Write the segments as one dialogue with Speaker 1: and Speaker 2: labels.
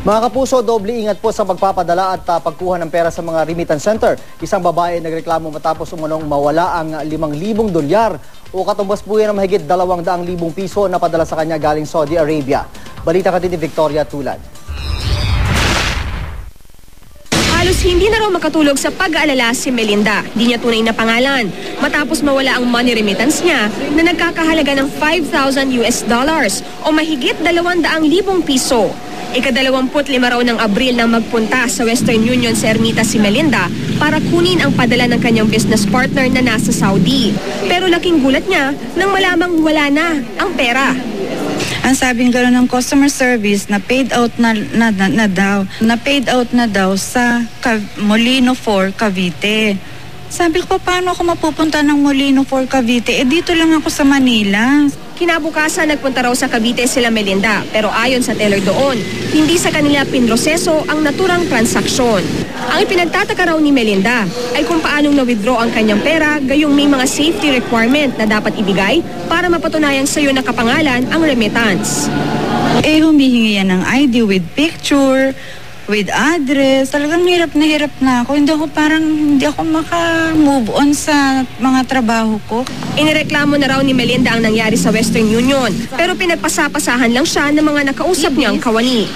Speaker 1: Mga kapuso, doble ingat po sa pagpapadala at pagkuha ng pera sa mga remittance center. Isang babae nagreklamo matapos umunong mawala ang 5,000 dolyar o katumbas po yan ng mahigit 200,000 piso na padala sa kanya galing Saudi Arabia. Balita ka din ni Victoria Tulad.
Speaker 2: Halos hindi na raw makatulog sa pag-aalala si Melinda. Di niya tunay na pangalan. Matapos mawala ang money remittance niya na nagkakahalaga ng $5,000 o mahigit 200,000 piso. Ika-25 raw ng Abril nang magpunta sa Western Union sa Ermita si Melinda para kunin ang padala ng kanyang business partner na nasa Saudi. Pero laking gulat niya nang malamang wala na ang pera.
Speaker 3: Ang sabing gano'n ng customer service na paid out na daw sa Molino 4, Cavite. Sabi ko, paano ako mapupunta ng Molino 4, Cavite? Dito lang ako sa Manila.
Speaker 2: Kinabukasan, nagpunta raw sa Cavite sila Melinda, pero ayon sa teller doon, hindi sa kanila pinroseso ang naturang transaksyon. Ang ipinagtataka raw ni Melinda ay kung paanong na-withdraw ang kanyang pera, gayong may mga safety requirement na dapat ibigay para mapatunayang sa'yo nakapangalan ang remittance.
Speaker 3: Humihingi yan ng ID with picture, with address. Talagang hirap na ako. Hindi ako maka-move on sa mga trabaho ko.
Speaker 2: Inireklamo na raw ni Melinda ang nangyari sa Western Union, pero pinagpasapasahan lang siya ng mga nakausap niyang kawani.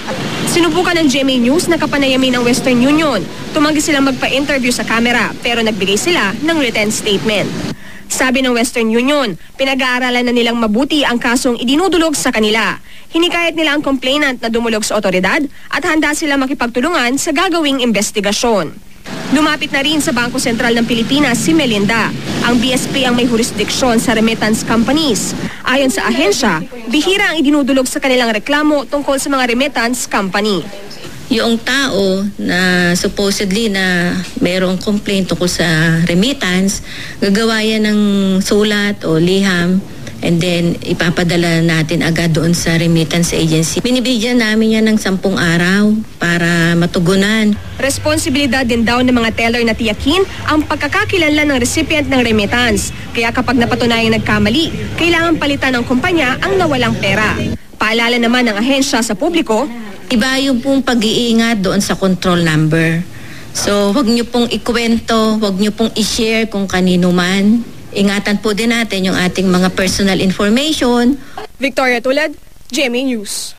Speaker 2: Sinubukan ng GMA News na kapanayamin ang Western Union. Tumanggi silang magpa-interview sa camera, pero nagbigay sila ng written statement. Sabi ng Western Union, pinag-aaralan na nilang mabuti ang kasong idinudulog sa kanila. Hinikayat nila ang complainant na dumulog sa otoridad at handa sila makipagtulungan sa gagawing investigasyon. Lumapit na rin sa Bangko Sentral ng Pilipinas si Melinda. Ang BSP ang may jurisdiksyon sa remittance companies. Ayon sa ahensya, bihira ang idinudulog sa kanilang reklamo tungkol sa mga remittance company.
Speaker 4: Yung tao na supposedly na mayroong complaint tungkol sa remittance, gagawa yan ng sulat o liham and then ipapadala natin agad doon sa remittance agency. Binibigyan namin yan ng 10 araw para matugunan.
Speaker 2: Responsibilidad din daw ng mga teller na tiyakin ang pagkakakilanlan ng recipient ng remittance. Kaya kapag napatunayang nagkamali, kailangan palitan ng kumpanya ang nawalang pera. Paalala naman ng ahensya sa publiko,
Speaker 4: iba yung pong pag-iingat doon sa control number. So, wag niyo pong ikwento, wag niyo pong i-share kung kanino man. Ingatan po din natin yung ating mga personal information.
Speaker 2: Victoria Tulad, GMA News.